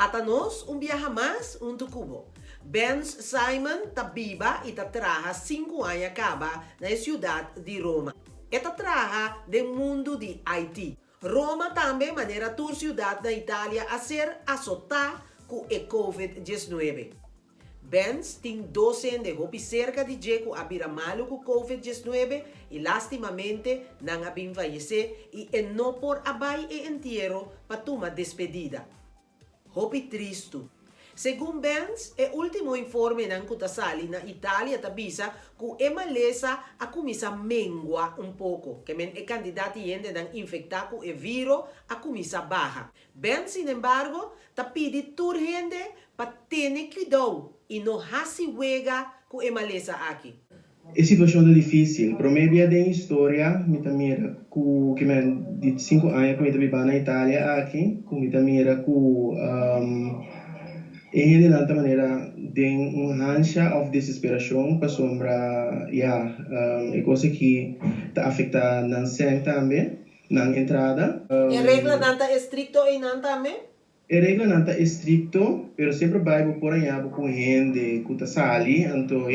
Atanos un viaja más un tucubo. Benz Simon tabiba e trabalha 5 anos acaba na cidade de Roma. E trabalha do mundo de Haiti. Roma também maneira tua cidade na Itália a ser azotada com o Covid-19. Benz tem 12 anos de hopi cerca de jeco a vira malo com Covid-19 e lastimamente não a fallecer e não por abai e inteiro para tomar despedida. Hopi triste. Segundo Benz, o último informe ng Kutasali na Italia tabisa que a malesa a começa a mengua um pouco, que men e candidato yende ng infectar com o vírus a começa a baja. Benz, sin embargo, ta pidi tur gente para ter cuidado e não hasi wega com a malesa aqui. É situação difícil. Para mim, a história, me mira que men de 5 anos que me vivo na Itália aqui, que me mira e de tanta maneira tem rancha of desesperação para sombra é coisa que está afeta na sangue também na entrada E regra nanta estricto e nanta também? A regra não está estricto, pero sempre vai por aí com gente que está sali, então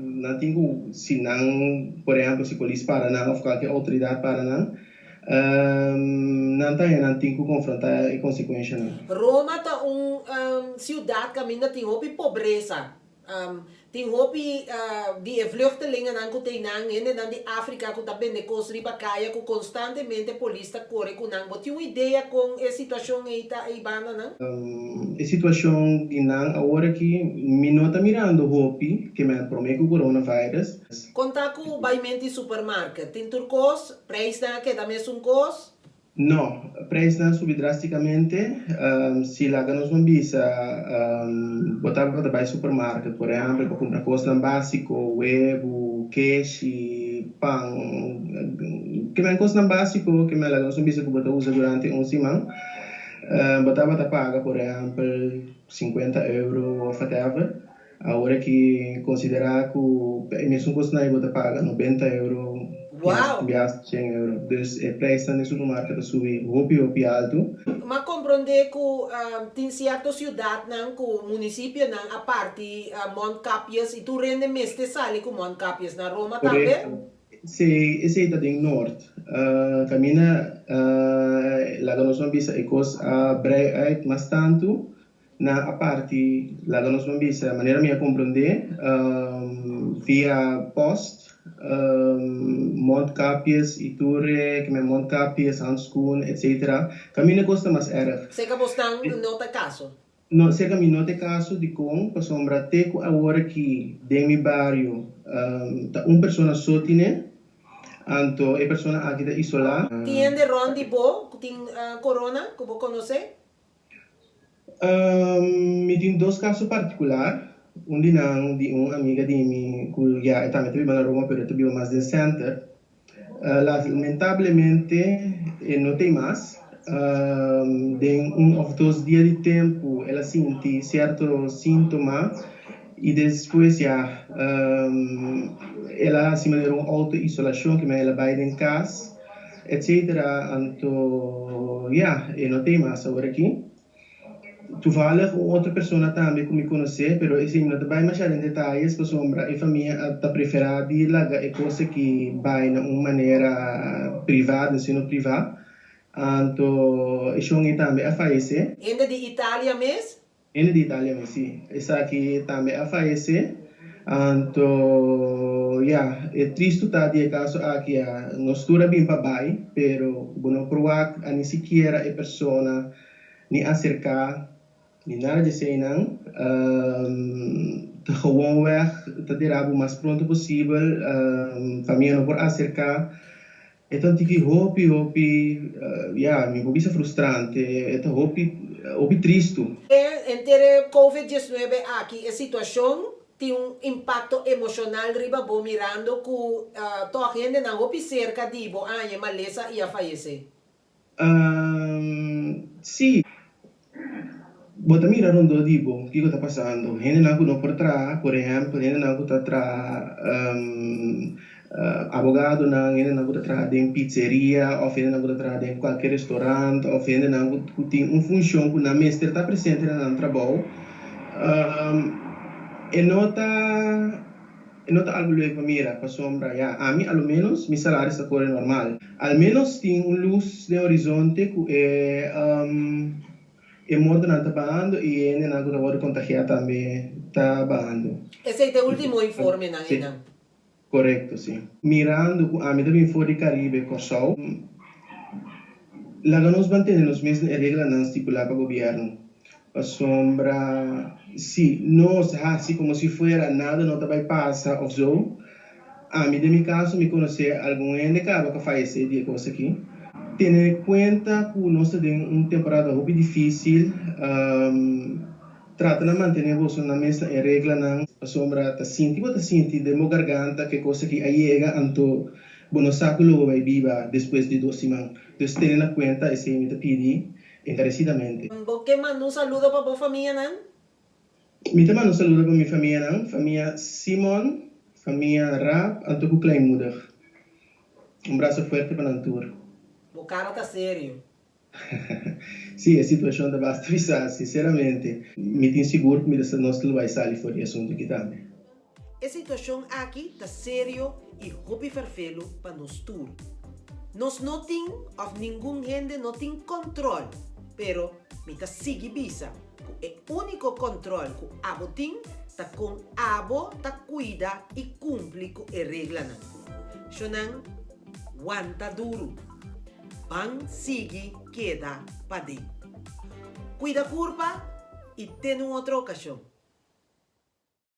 não tenho se não, por exemplo, se polícia para não ou qualquer autoridade para não tenho que confrontar a consequência não. Roma tá cidade que ainda tem hopi pobreza. Tem hopi de vluchtelingen dan que tem nang ene dan de África que também de Costa Rica caia que constantemente polícia corre com nang. Você tem uma ideia com a situação aí tá aí banda não? A situação de nang agora que me nota mirando hopi que me promete o coronavírus. Conta com baimente supermarket. Tem turcos, preço na que também são cos? Não, o preço não subiu drasticamente. Se lá que nós vamos botar para trabalhar no supermercado, por exemplo, para comprar coisas básicas, ovo, queijo, pão, que é coisa básica que lá nós vamos botar usa durante semana, botar para pagar, por exemplo, 50 euros ou whatever. Agora que considerar que a mesma coisa não é botar paga 90 euros. Wow! 100 euros. Dus o preço no supermercado sube hopi alto. Mas compreender que tem certas cidades que o município a parte Montcapias e tu rende mês te sale com Montcapias na Roma também? Sim, esse está em norte. Camina lá que nós vamos ver a coisa breve mas tanto na parte lá que nós vamos ver a maneira minha compreender via post Montcapias, Iturre, que me Montcapias, Handschoen, etc. Caminho custa mais erg. Sei que você não tem caso? Não, sei que não tem caso de com, para sombra teco agora que de meu bairro, tá pessoa só tinha, então a pessoa aqui está isolada. Tem de ronde bo, tem corona, que você conhece? Me tem 2 casos particulares. De uma amiga de mim que já também vive na Roma, mas vive mais no centro. Lamentavelmente, não tem mais. De ou 2 dias de tempo, ela sente certos sintomas e depois já ela se maneira uma auto-isolação, que ela vai em casa, etc. Então, não tem mais agora aqui. Toevallig outra pessoa também que me conhece, pero assim não vai mais em detalhes, porque sombra a família está preferida de laga é coisa que vai de uma maneira privada, ensino privado. Então, isso é também a falecer. Ainda de Itália mesmo? Ainda de Itália mesmo, sim. Essa aqui também a falecer. Então, é triste estar de caso aqui, não estou bem para baixo, pero não provar a nem sequer a pessoa ni acercar ni nada de ser não gewoonweg te dirabo mais pronto possível família não por acercar então tive hopi me foi frustrante então hopi triste entre Covid-19 aqui a situação tem impacto emocional riba bo mirando que toda gente não hopi cerca de bo malesa ia falecer sim bota mira rondo dibo, o que está passando? Gente não por trás, por exemplo, gente não está atrás abogado nang ina nang trabalhar em pizzeria, ou ina nang trabalhar em qualquer restaurante, ou ina nang tem função que na mestre está presente no trabalho. E nota algo luego mira para sombra ya a mí al menos mi salario está corre normal al menos tem luz de horizonte que é modo não tá bando e ainda não agora contagiar também tá bando. Esse é o último informe na Sí. Inan. Correcto, sim. Mirando a mí também foi de Caribe, Corsau, lá nos mantemos as mesmas regras não estipuladas para o governo. A sombra, sim, não assim como se fuera nada, não vai passar ou so. A mí de mi caso, me conhecer algum ende que faz esse coisa aqui. Tendo em conta que nós temos uma temporada muito difícil, trata de manter você na mesma regra, não. A sombra está sentindo de minha garganta, que coisa que aí chega, então, bueno, saco logo vai viva depois de 2 semanas. Então, tendo em conta, esse me te pedi encarecidamente. ¿Qué manda un saludo para vos familia, Nan? Me te mando um saludo para minha família, não. Família Simon, família Rap, Antoco Kleinmoeder. Um abraço forte para a tour. O cara tá sério. Sim, a situação está bastante bizarra, sinceramente. Me tenho seguro que nós não vai sair fora do assunto aqui também. A situação aqui tá sério e hopi farfelo para nós tour. Nós não tem, of nenhum gente não tem controle, pero me tá sigue bisa. O único controle que abo tem tá com abo tá cuida e cumpre com a regra nan. Xonan, aguanta duro. Van sigue queda pa dentro. Cuida curva e tem outra ocasião.